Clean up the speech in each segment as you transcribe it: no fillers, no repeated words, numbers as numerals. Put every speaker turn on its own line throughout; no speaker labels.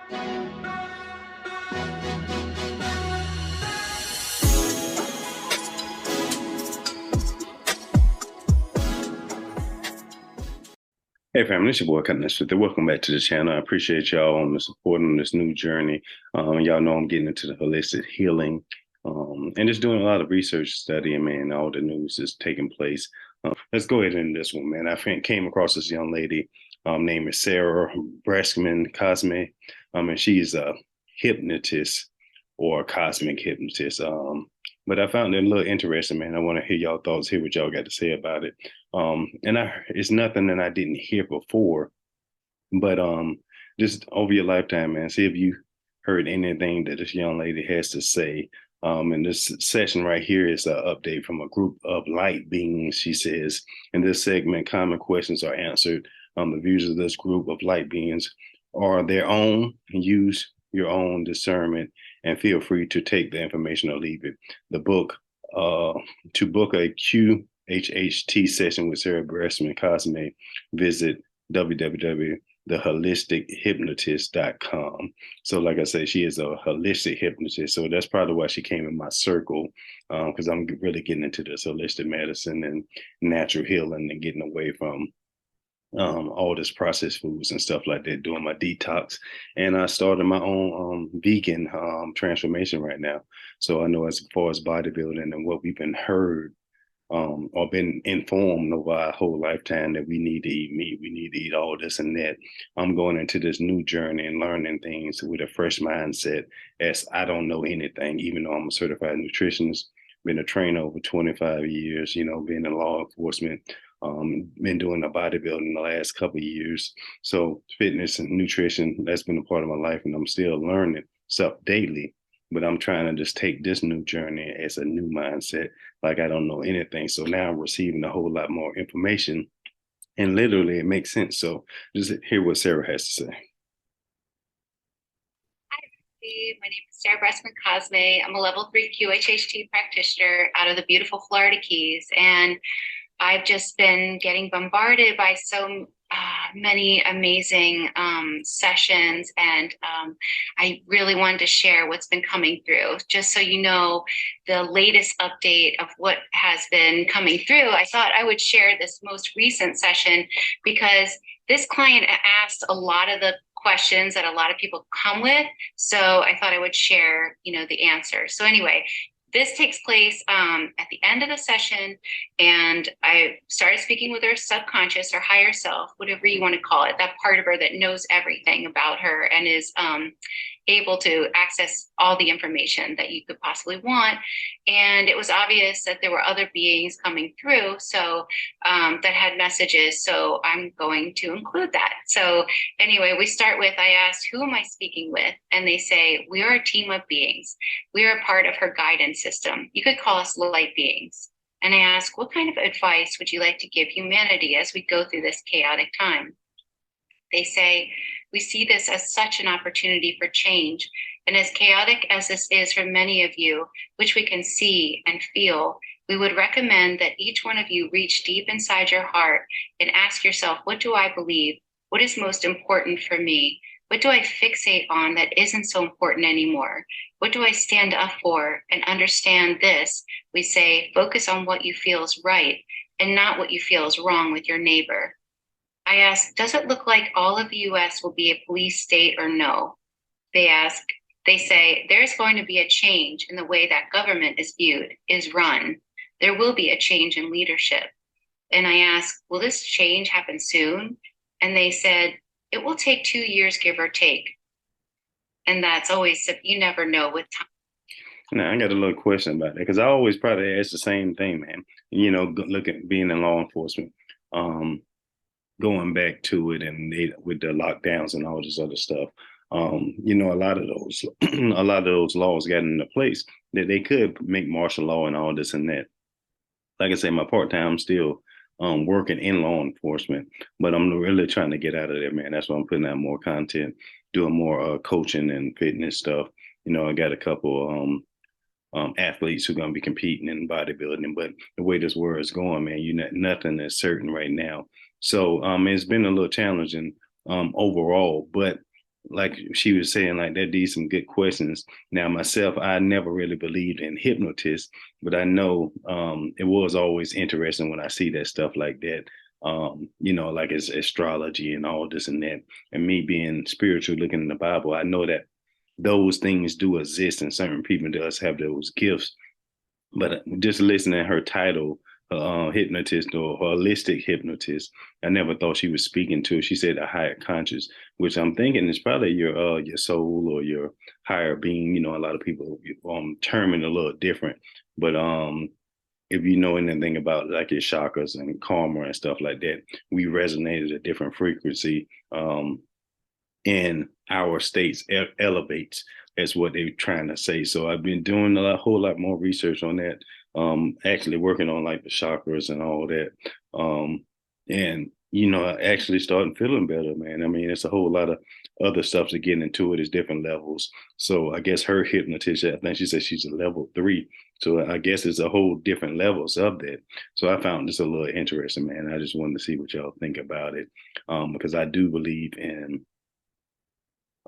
Hey family, it's your boy Cutting This With It. Welcome back to the channel. I appreciate y'all on the support on this new journey. Y'all know I'm getting into the holistic healing and just doing a lot of research studying, man. All the news is taking place. Let's go ahead and this one, man. I came across this young lady named Sarah Breskman, Cosme. And she's a hypnotist or a cosmic hypnotist. But I found it a little interesting, man. I want to hear y'all thoughts, hear what y'all got to say about it. It's nothing that I didn't hear before, but just over your lifetime, man, see if you heard anything that this young lady has to say. And this session right here is an update from a group of light beings, she says. In this segment, common questions are answered. The views of this group of light beings are their own. Use your own discernment and feel free to take the information or leave it. To book a QHHT session with Sarah Breskman Cosme, visit www.theholistichypnotist.com. So like I said, she is a holistic hypnotist. So that's probably why she came in my circle, because I'm really getting into this holistic medicine and natural healing and getting away from all this processed foods and stuff like that, doing my detox. And I started my own vegan transformation right now. So I know as far as bodybuilding and what we've been heard or been informed over our whole lifetime that we need to eat meat, we need to eat all this and that. I'm going into this new journey and learning things with a fresh mindset, as I don't know anything, even though I'm a certified nutritionist, been a trainer over 25 years, being in law enforcement, been doing the bodybuilding the last couple of years. So fitness and nutrition, that's been a part of my life, and I'm still learning stuff daily. But I'm trying to just take this new journey as a new mindset, like I don't know anything. So now I'm receiving a whole lot more information, and literally it makes sense. So just hear what Sarah has to say.
Hi, my name is Sarah Breskman Cosme. I'm a level 3 QHHT practitioner out of the beautiful Florida Keys. And I've just been getting bombarded by so many amazing sessions, and I really wanted to share what's been coming through. Just so you know, the latest update of what has been coming through, I thought I would share this most recent session because this client asked a lot of the questions that a lot of people come with. So I thought I would share, the answers. So anyway, this takes place at the end of the session, and I started speaking with her subconscious or higher self, whatever you want to call it, that part of her that knows everything about her and is able to access all the information that you could possibly want. And it was obvious that there were other beings coming through, so that had messages. So I'm going to include that. So anyway, we start with, I asked, who am I speaking with? And they say, we are a team of beings. We are a part of her guidance system. You could call us light beings. And I ask, what kind of advice would you like to give humanity as we go through this chaotic time? They say, we see this as such an opportunity for change. And as chaotic as this is for many of you, which we can see and feel, we would recommend that each one of you reach deep inside your heart and ask yourself, what do I believe? What is most important for me? What do I fixate on that isn't so important anymore? What do I stand up for? And understand this. We say, focus on what you feel is right and not what you feel is wrong with your neighbor. I ask, does it look like all of the US will be a police state or no? They say, there's going to be a change in the way that government is viewed, is run. There will be a change in leadership. And I ask, will this change happen soon? And they said, it will take 2 years, give or take. And that's always, you never know with time.
Now, I got a little question about that, because I always probably ask the same thing, man. Being in law enforcement, going back to it and with the lockdowns and all this other stuff, a lot of those laws got into place that they could make martial law and all this and that. Like I say, my part-time, I'm still working in law enforcement, but I'm really trying to get out of there, man. That's why I'm putting out more content, doing more coaching and fitness stuff. I got a couple athletes who are going to be competing in bodybuilding, but the way this world is going, man, nothing is certain right now. So it's been a little challenging overall, but like she was saying, like that these some good questions. Now myself, I never really believed in hypnotists, but I know it was always interesting when I see that stuff like that. Like it's astrology and all this and that. And me being spiritual, looking in the Bible, I know that those things do exist and certain people does have those gifts. But just listening to her title, hypnotist or holistic hypnotist, I never thought she was speaking to. She said a higher conscious, which I'm thinking is probably your soul or your higher being. You know, a lot of people term it a little different, but if you know anything about like your chakras and karma and stuff like that, we resonate at a different frequency. And our states elevates. That's what they're trying to say. So I've been doing whole lot more research on that. Actually working on like the chakras and all that. And actually starting feeling better, man. I mean, it's a whole lot of other stuff to get into it. It's different levels. So I guess her hypnotist, I think she said she's a level 3. So I guess it's a whole different levels of that. So I found this a little interesting, man. I just wanted to see what y'all think about it. Because I do believe in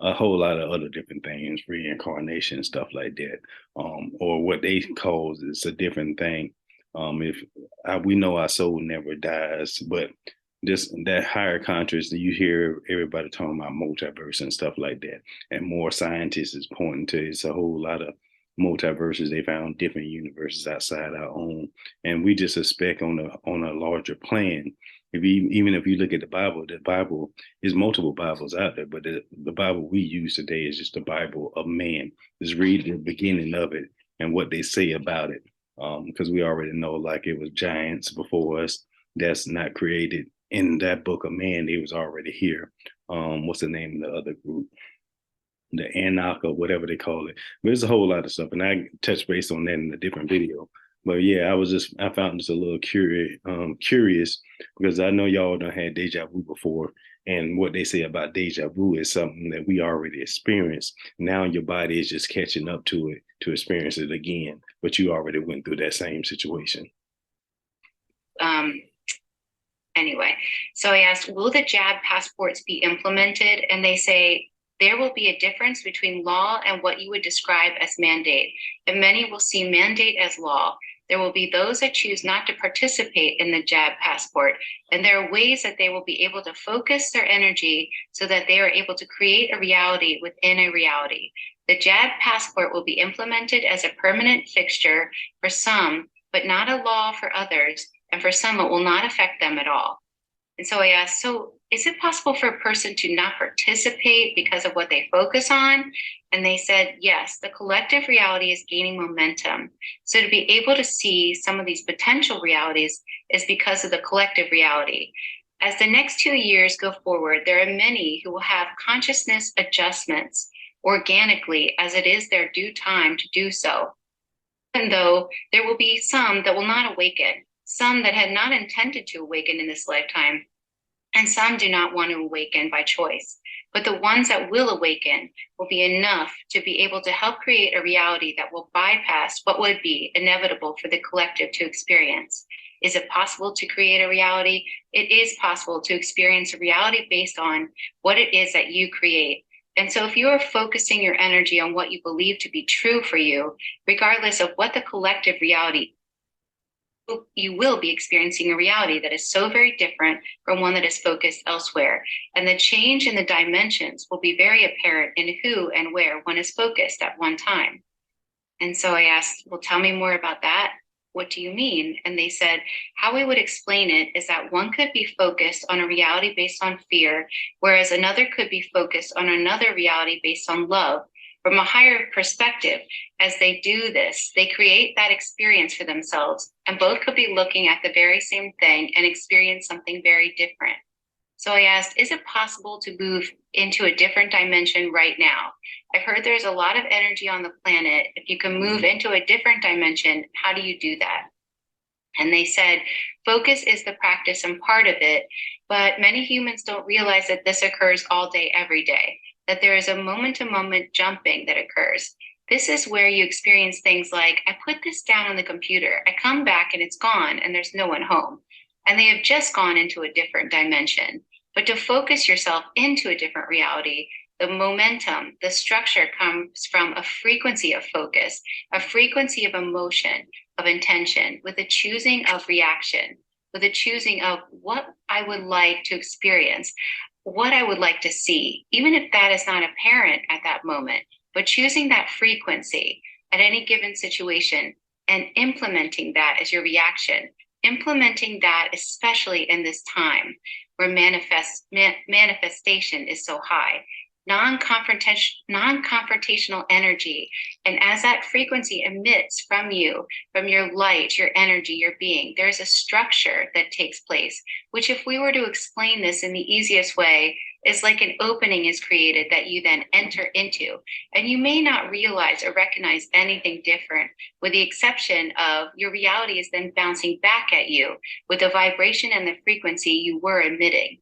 a whole lot of other different things, reincarnation, stuff like that, or what they call is a different thing. If we know our soul never dies, but that higher conscious, you hear everybody talking about multiverse and stuff like that, and more scientists is pointing to it's a whole lot of multiverses. They found different universes outside our own, and we just expect on a larger plan. Even if you look at the Bible is multiple Bibles out there, but the Bible we use today is just the Bible of man. Just read the beginning of it and what they say about it, because we already know like it was giants before us that's not created in that book of man. They was already here. What's the name of the other group? The Anak or whatever they call it. But there's a whole lot of stuff, and I touch base on that in a different video. But yeah, I found this a little curious because I know y'all done had deja vu before, and what they say about deja vu is something that we already experienced. Now your body is just catching up to it to experience it again, but you already went through that same situation.
Anyway, so I asked, will the jab passports be implemented? And they say, there will be a difference between law and what you would describe as mandate, and many will see mandate as law. There will be those that choose not to participate in the jab passport, and there are ways that they will be able to focus their energy so that they are able to create a reality within a reality. The jab passport will be implemented as a permanent fixture for some, but not a law for others, and for some it will not affect them at all. And so I asked, so is it possible for a person to not participate because of what they focus on? And they said, yes, the collective reality is gaining momentum. So to be able to see some of these potential realities is because of the collective reality. As the next 2 years go forward, there are many who will have consciousness adjustments organically as it is their due time to do so. Even though there will be some that will not awaken, some that had not intended to awaken in this lifetime, and some do not want to awaken by choice. But the ones that will awaken will be enough to be able to help create a reality that will bypass what would be inevitable for the collective to experience. Is it possible to create a reality? It is possible to experience a reality based on what it is that you create. And so if you are focusing your energy on what you believe to be true for you, regardless of what the collective reality, you will be experiencing a reality that is so very different from one that is focused elsewhere. And the change in the dimensions will be very apparent in who and where one is focused at one time. And so I asked, well, tell me more about that. What do you mean? And they said, how we would explain it is that one could be focused on a reality based on fear, whereas another could be focused on another reality based on love. From a higher perspective, as they do this, they create that experience for themselves, and both could be looking at the very same thing and experience something very different. So I asked, is it possible to move into a different dimension right now? I've heard there's a lot of energy on the planet. If you can move into a different dimension, how do you do that? And they said, focus is the practice and part of it, but many humans don't realize that this occurs all day, every day, that there is a moment-to-moment jumping that occurs. This is where you experience things like, I put this down on the computer, I come back and it's gone and there's no one home. And they have just gone into a different dimension. But to focus yourself into a different reality, The momentum, the structure comes from a frequency of focus, a frequency of emotion, of intention, with a choosing of reaction, with a choosing of what I would like to experience, what I would like to see, even if that is not apparent at that moment, but choosing that frequency at any given situation and implementing that as your reaction, implementing that especially in this time where manifestation is so high, non-confrontational energy. And as that frequency emits from you, from your light, your energy, your being, there's a structure that takes place, which if we were to explain this in the easiest way, is like an opening is created that you then enter into. And you may not realize or recognize anything different, with the exception of your reality is then bouncing back at you with the vibration and the frequency you were emitting.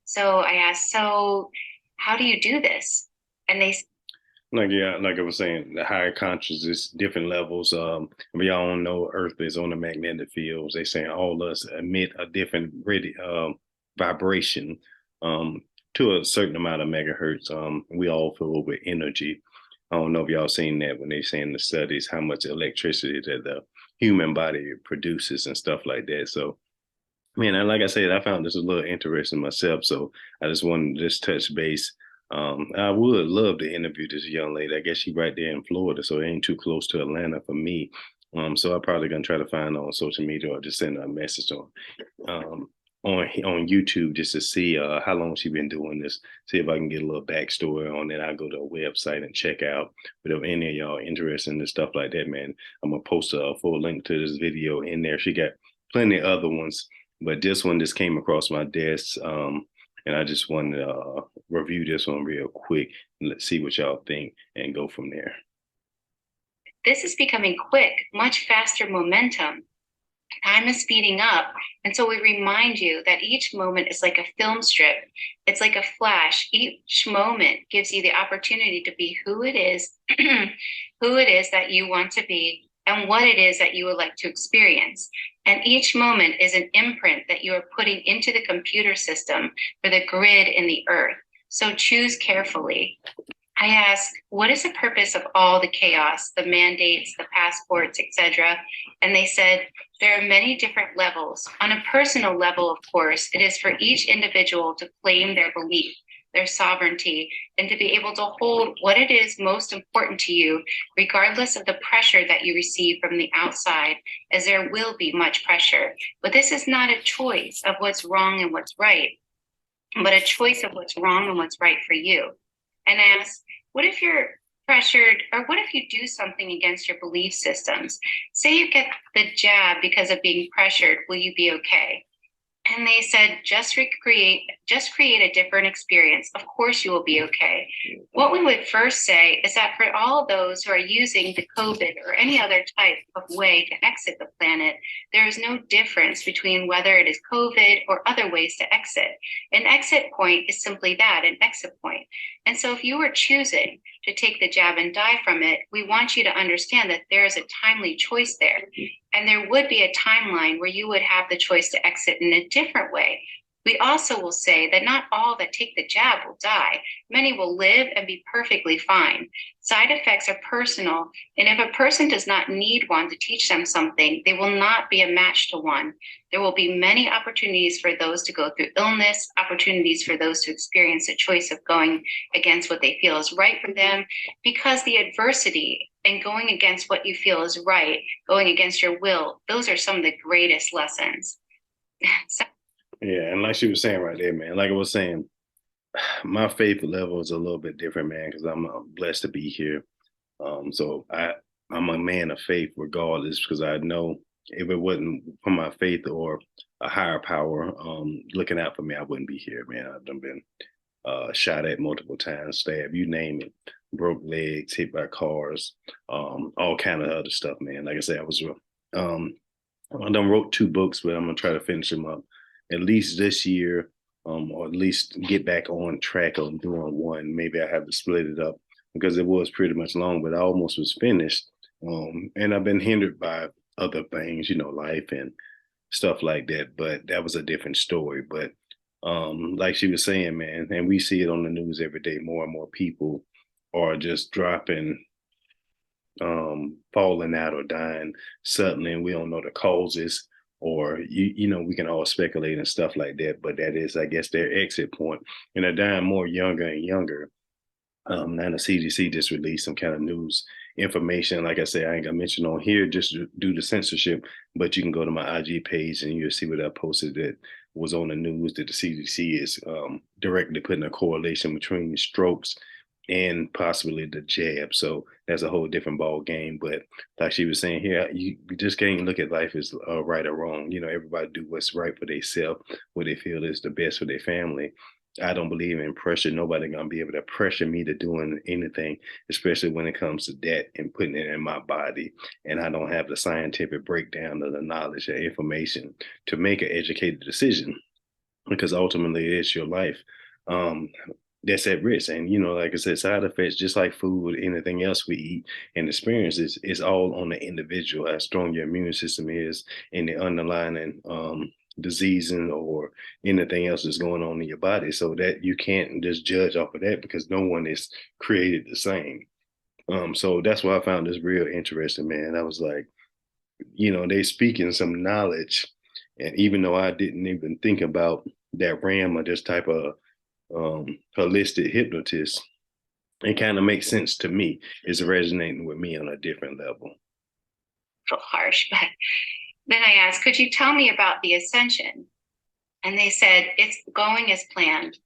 So I asked, so how do you do this? And they
like I was saying, the higher consciousness, different levels. We all know Earth is on the magnetic fields. They saying all of us emit a different vibration to a certain amount of megahertz. We all fill with energy. I don't know if y'all seen that when they saying the studies how much electricity that the human body produces and stuff like that. So, man, and like I said, I found this a little interesting myself. So I just wanted to just touch base. I would love to interview this young lady. I guess she's right there in Florida, so it ain't too close to Atlanta for me. So I'm probably gonna try to find her on social media or just send her a message on YouTube just to see how long she been doing this. See if I can get a little backstory on it. I'll go to a website and check out. But if any of y'all interested in this stuff like that, man, I'm gonna post a full link to this video in there. She got plenty of other ones, but this one just came across my desk. And I just wanted to review this one real quick and let's see what y'all think and go from there.
This is becoming quick, much faster momentum. Time is speeding up. And so we remind you that each moment is like a film strip. It's like a flash. Each moment gives you the opportunity to be who it is, who it is that you want to be, and what it is that you would like to experience. And each moment is an imprint that you are putting into the computer system for the grid in the earth. So choose carefully. I asked, what is the purpose of all the chaos, the mandates, the passports, etc.? And they said, there are many different levels. On a personal level, of course, it is for each individual to claim their belief, their sovereignty, and to be able to hold what it is most important to you, regardless of the pressure that you receive from the outside, as there will be much pressure. But this is not a choice of what's wrong and what's right, but a choice of what's wrong and what's right for you. And I asked, what if you're pressured, or what if you do something against your belief systems? Say you get the jab because of being pressured, will you be okay? And they said, just create a different experience. Of course you will be okay. What we would first say is that for all those who are using the COVID or any other type of way to exit the planet, there is no difference between whether it is COVID or other ways to exit. An exit point is simply that, an exit point. And so if you were choosing to take the jab and die from it, we want you to understand that there is a timely choice there. And there would be a timeline where you would have the choice to exit in a different way. We also will say that not all that take the jab will die. Many will live and be perfectly fine. Side effects are personal, and if a person does not need one to teach them something, they will not be a match to one. There will be many opportunities for those to go through illness, opportunities for those to experience a choice of going against what they feel is right for them, because the adversity and going against what you feel is right, going against your will, those are some of the greatest lessons.
Yeah, and like she was saying right there, man, like I was saying, my faith level is a little bit different, man, because I'm blessed to be here. So I'm a man of faith regardless, because I know if it wasn't for my faith or a higher power looking out for me, I wouldn't be here, man. I've been shot at multiple times, stabbed, you name it, broke legs, hit by cars, all kind of other stuff, man. Like I said, I done wrote 2 books, but I'm gonna try to finish them up at least this year, or at least get back on track on doing one. Maybe I have to split it up because it was pretty much long, but I almost was finished. And I've been hindered by other things, life and stuff like that. But that was a different story. But Like she was saying, man, and we see it on the news every day, more and more people are just dropping, falling out or dying suddenly, and we don't know the causes, or we can all speculate and stuff like that, but that is, I guess, their exit point. And they're dying more younger and younger. Now the CDC just released some kind of news information. Like I say, I ain't gonna mention on here just due to censorship, but you can go to my IG page and you'll see what I posted that was on the news that the CDC is directly putting a correlation between strokes and possibly the jab. So that's a whole different ball game. But like she was saying here, you just can't look at life as right or wrong. Everybody do what's right for themselves, what they feel is the best for their family. I don't believe in pressure. Nobody gonna be able to pressure me to doing anything, especially when it comes to that and putting it in my body. And I don't have the scientific breakdown of the knowledge or information to make an educated decision, because ultimately it's your life that's at risk. And like I said, side effects, just like food, anything else we eat and experiences, is all on the individual, how strong your immune system is, and the underlying diseasing or anything else that's going on in your body. So that you can't just judge off of that, because no one is created the same. So that's why I found this real interesting, man. I was like, they speaking some knowledge, and even though I didn't even think about that RAM or this type of holistic hypnotist, it kind of makes sense to me. It's resonating with me on a different level.
So harsh, but then I asked, could you tell me about the ascension? And they said, it's going as planned.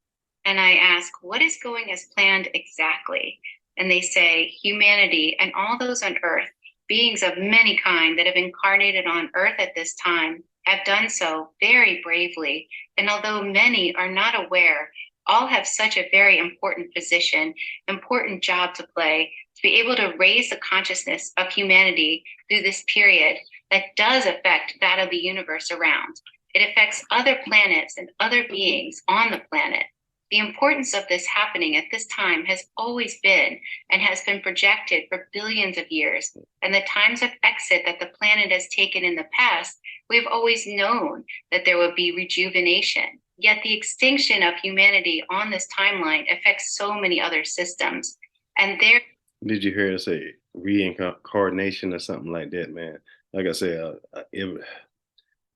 And I asked, what is going as planned exactly? And they say, humanity and all those on earth, beings of many kind that have incarnated on earth at this time, have done so very bravely. And although many are not aware, all have such a very important position, important job to play, to be able to raise the consciousness of humanity through this period that does affect that of the universe around. It affects other planets and other beings on the planet. The importance of this happening at this time has always been and has been projected for billions of years. And the times of exit that the planet has taken in the past, we've always known that there would be rejuvenation. Yet the extinction of humanity on this timeline affects so many other systems. And there.
Did you hear her say reincarnation or something like that, man? Like I said, I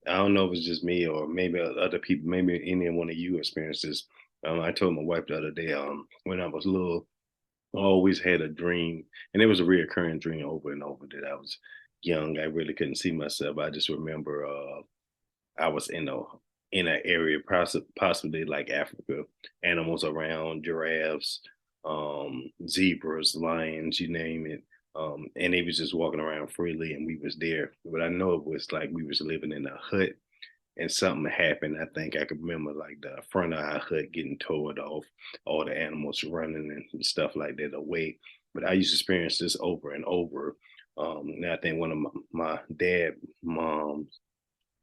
don't know if it's just me or maybe other people, maybe any one of you experienced this. I told my wife the other day, when I was little, I always had a dream, and it was a reoccurring dream over and over, that I was young. I really couldn't see myself. I just remember I was in an area possibly like Africa, animals around, giraffes, zebras, lions, you name it. And they was just walking around freely, and we was there. But I know it was like we was living in a hut, and something happened. I think I could remember like the front of our hut getting tore off, all the animals running and stuff like that away. But I used to experience this over and over. And I think one of my dad mom's,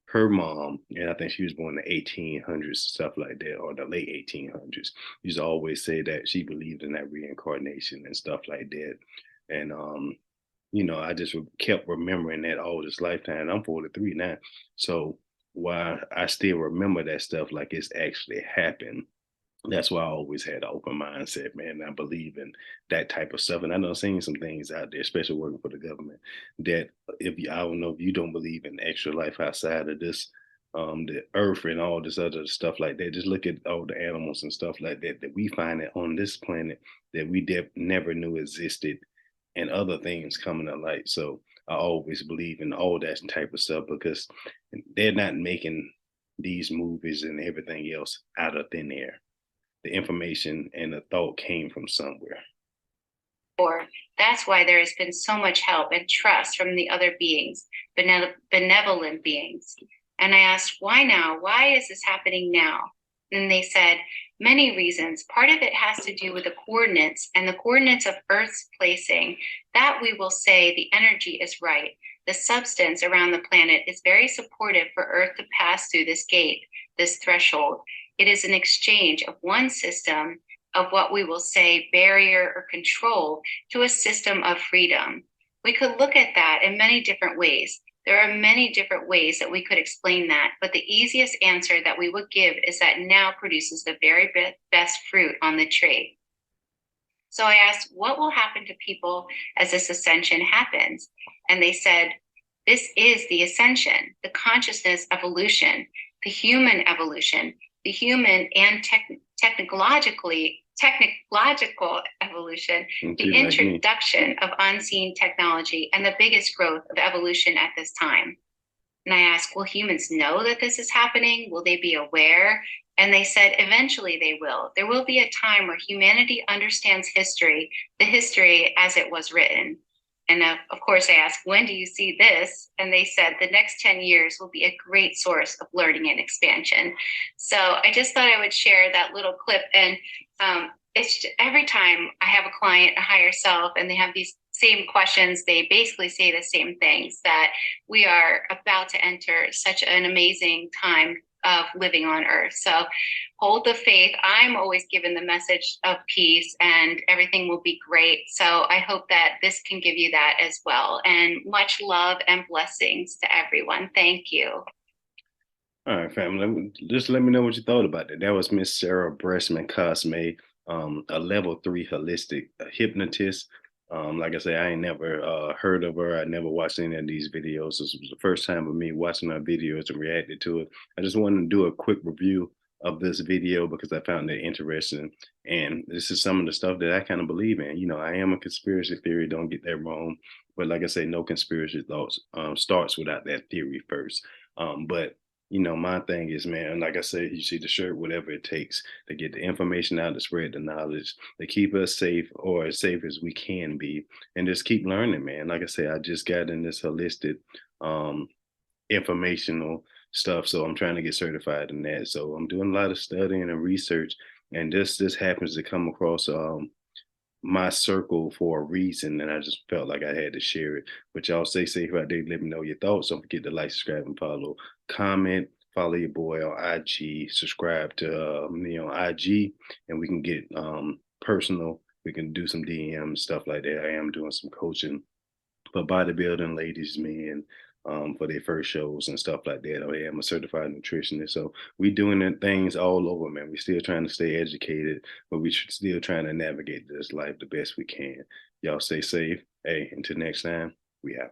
her mom, and I think she was born in the 1800s, stuff like that, or the late 1800s, used to always say that she believed in that reincarnation and stuff like that. And I just kept remembering that all this lifetime. I'm 43 now, so why I still remember that stuff like it's actually happened. That's why I always had an open mindset, man. I believe in that type of stuff. And I know seeing some things out there, especially working for the government, that I don't know if you don't believe in extra life outside of this, the earth and all this other stuff like that. Just look at all the animals and stuff like that we find it on this planet that we never knew existed, and other things coming to light. So I always believe in all that type of stuff, because they're not making these movies and everything else out of thin air. The information and the thought came from somewhere.
Or that's why there has been so much help and trust from the other beings, benevolent beings. And I asked, why now? Why is this happening now? And they said, many reasons. Part of it has to do with the coordinates, and the coordinates of Earth's placing. That we will say the energy is right. The substance around the planet is very supportive for Earth to pass through this gate, this threshold. It is an exchange of one system of what we will say barrier or control to a system of freedom. We could look at that in many different ways. There are many different ways that we could explain that, but the easiest answer that we would give is that now produces the very best fruit on the tree. So I asked, what will happen to people as this ascension happens? And they said, this is the ascension, the consciousness evolution, the human evolution, the human and technological evolution, the introduction of unseen technology, and the biggest growth of evolution at this time. And I asked, will humans know that this is happening? Will they be aware? And they said, eventually they will. There will be a time where humanity understands history, the history as it was written. And of course, I asked, when do you see this? And they said, the next 10 years will be a great source of learning and expansion. So I just thought I would share that little clip. And it's every time I have a client, a higher self, and they have these same questions, they basically say the same things, that we are about to enter such an amazing time of living on earth. So hold the faith. I'm always given the message of peace and everything will be great. So I hope that this can give you that as well. And much love and blessings to everyone. Thank you.
All right, family. Just let me know what you thought about that. That was Miss Sarah Breskman Cosme, a level 3 holistic hypnotist. Like I say, I ain't never heard of her. I never watched any of these videos. This was the first time of me watching her videos and reacted to it. I just wanted to do a quick review of this video because I found it interesting. And this is some of the stuff that I kind of believe in. You know, I am a conspiracy theory. Don't get that wrong. But like I say, no conspiracy thoughts starts without that theory first. But you know, my thing is, man, like I said, you see the shirt, whatever it takes to get the information out, to spread the knowledge, to keep us safe or as safe as we can be, and just keep learning, man. Like I said, I just got in this holistic informational stuff, so I'm trying to get certified in that. So I'm doing a lot of studying and research, and this happens to come across my circle for a reason, and I just felt like I had to share it. But y'all stay safe out there. Let me know your thoughts. Don't forget to like, subscribe, and follow. Comment, follow your boy on IG. Subscribe to me on IG, and we can get personal. We can do some DM stuff like that. I am doing some coaching for bodybuilding ladies, men, for their first shows and stuff like that. I am a certified nutritionist. So we doing things all over, man. We still trying to stay educated, but we still trying to navigate this life the best we can. Y'all stay safe. Hey, until next time, we out.